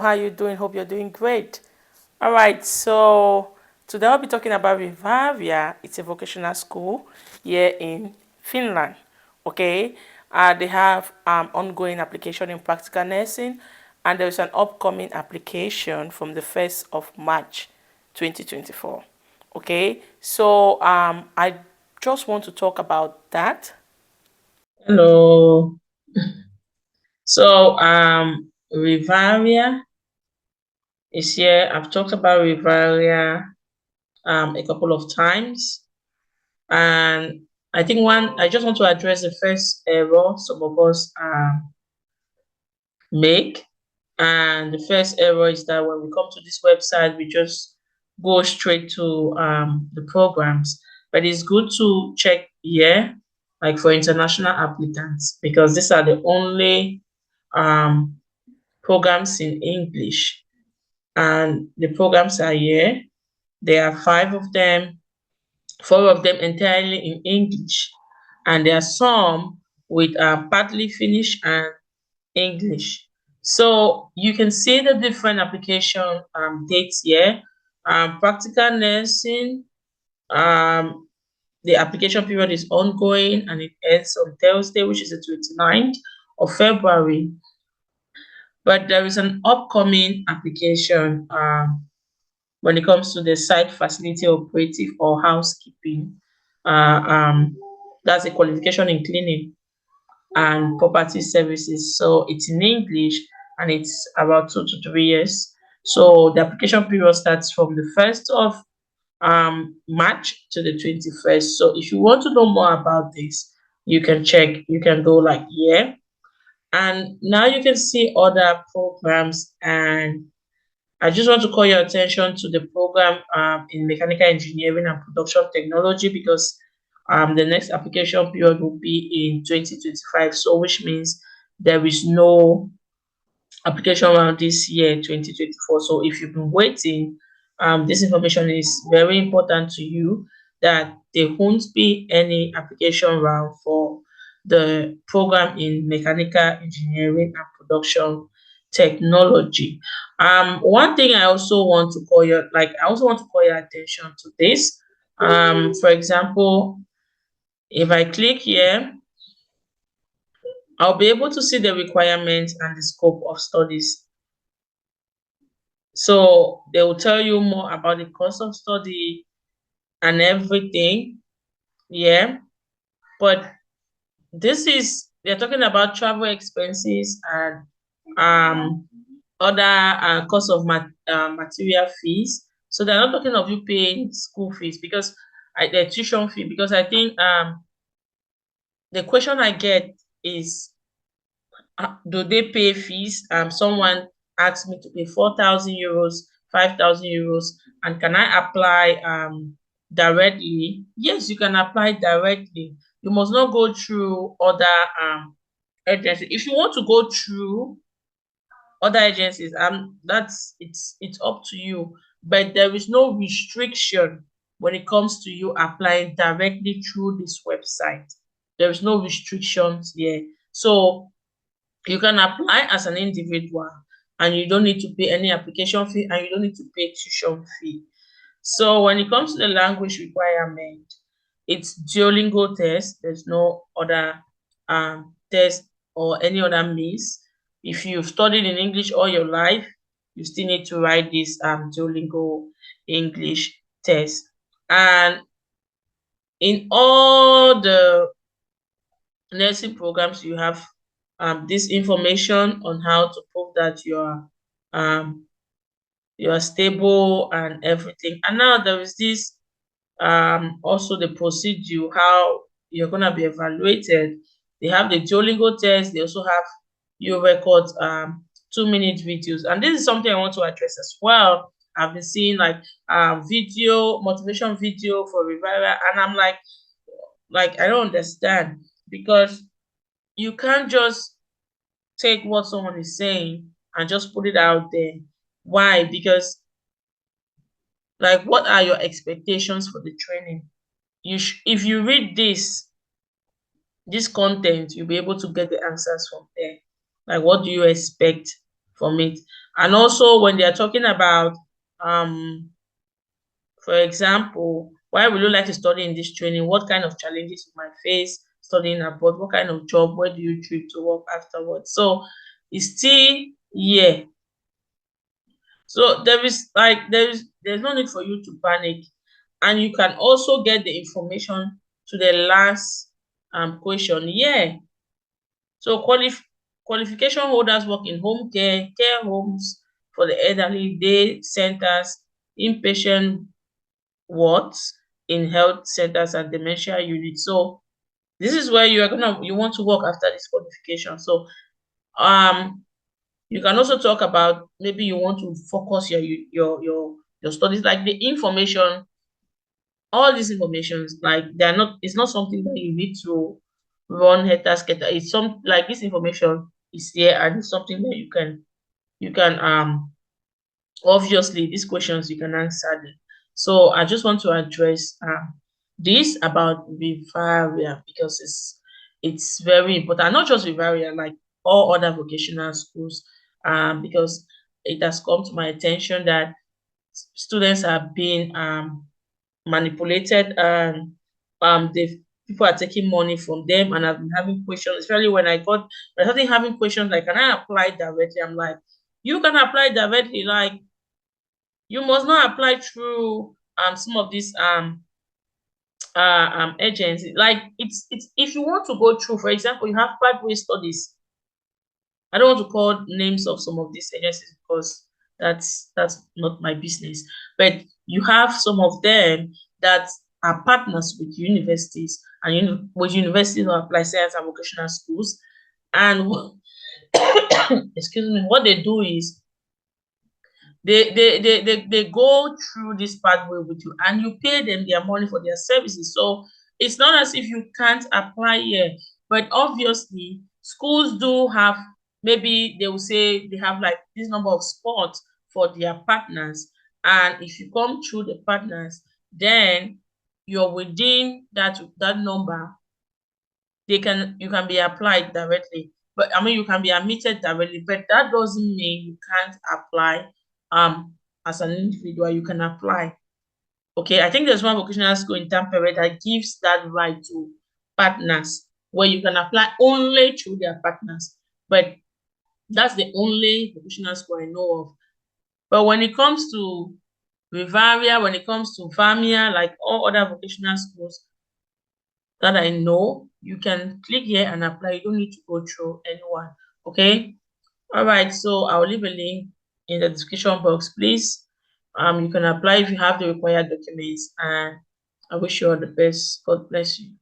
how are you doing? Hope you're doing great. All right, so today I'll be talking about Raria. It's a vocational school here in Finland. Okay, they have ongoing application in practical nursing, and there is an upcoming application from the 1st of March 2024. Okay, so I just want to talk about that. Hello. So Rivaria is here. I've talked about Rivaria a couple of times. And I think I just want to address the first error some of us make. And the first error is that when we come to this website, we just go straight to the programs. But it's good to check here, like for international applicants, because these are the only um, programs in English. And the programs are here. There are five of them, four of them entirely in English. And there are some with partly Finnish and English. So you can see the different application dates here. Practical nursing, um, the application period is ongoing and it ends on Thursday, which is the 29th of February. But there is an upcoming application when it comes to the site facility operative or housekeeping. Uh, um, that's a qualification in cleaning and property services. So it's in English and it's about 2 to 3 years. So the application period starts from the 1st of March to the 21st. So if you want to know more about this, you can check, you can go like here. And now you can see other programs, and I just want to call your attention to the program in mechanical engineering and production technology, because the next application period will be in 2025. So which means there is no application around this year, 2024. So if you've been waiting, this information is very important to you, that there won't be any application round for the program in mechanical engineering and production technology. One thing I also want to call your attention to this. For example, if I click here, I'll be able to see the requirements and the scope of studies. So they will tell you more about the course of study and everything. Yeah. But they're talking about travel expenses and other cost of material fees. So they're not talking of you paying school fees, because the tuition fee, because I think the question I get is, do they pay fees? Someone asked me to pay 4,000 euros, 5,000 euros, and can I apply directly? Yes, you can apply directly. You must not go through other agencies. If you want to go through other agencies, it's up to you. But there is no restriction when it comes to you applying directly through this website. There is no restrictions here. So you can apply as an individual and you don't need to pay any application fee and you don't need to pay tuition fee. So when it comes to the language requirement, it's Duolingo test. There's no other test or any other means. If you've studied in English all your life, you still need to write this Duolingo English test. And in all the nursing programs, you have this information on how to prove that um, you are stable and everything. And now there is this also the procedure, how you're gonna be evaluated. They have the Duolingo test. They also have your record 2 minute videos, and this is something I want to address as well. I've been seeing like video motivation video for Rivera, and I'm like I don't understand, because you can't just take what someone is saying and just put it out there. Why? Because like, what are your expectations for the training? If you read this content, you'll be able to get the answers from there. Like, what do you expect from it. And also when they are talking about, for example, why would you like to study in this training? What kind of challenges you might face studying abroad? What kind of job? Where do you dream to work afterwards? So it's still here. So there's no need for you to panic, and you can also get the information to the last question. Yeah. So qualification holders work in home care, care homes for the elderly, day centers, inpatient wards in health centers and dementia units. So this is where you want to work after this qualification. So um you can also talk about maybe you want to focus your studies, like the information, all these informations, like they're not, it's not something that you need to run head scatter. It's some, like, this information is here, and it's something that you can obviously these questions you can answer them. So I just want to address this about Vivaria, because it's very important. Not just Vivaria, like all other vocational schools, because it has come to my attention that students are being manipulated, and they people are taking money from them, and I've been having questions, especially when I started having questions like, can I apply directly? I'm like, you can apply directly, like you must not apply through some of these agencies. Like it's if you want to go through, for example, you have pathway studies. I don't want to call names of some of these agencies because that's not my business. But you have some of them that are partners with universities, and with universities or applied science and vocational schools. And excuse me, what they do is they go through this pathway with you, and you pay them their money for their services. So it's not as if you can't apply here, but obviously schools do have, maybe they will say they have like this number of spots for their partners, and if you come through the partners, then you're within that number. You can be applied directly, but I mean you can be admitted directly, but that doesn't mean you can't apply as an individual. You can apply. Okay, I think there's one vocational school in Tampere that gives that right to partners, where you can apply only through their partners. But that's the only vocational school I know of. But when it comes to Rivaria, when it comes to Vamia, like all other vocational schools that I know, you can click here and apply. You don't need to go through anyone. Okay. All right. So I'll leave a link in the description box, please. You can apply if you have the required documents, and I wish you all the best. God bless you.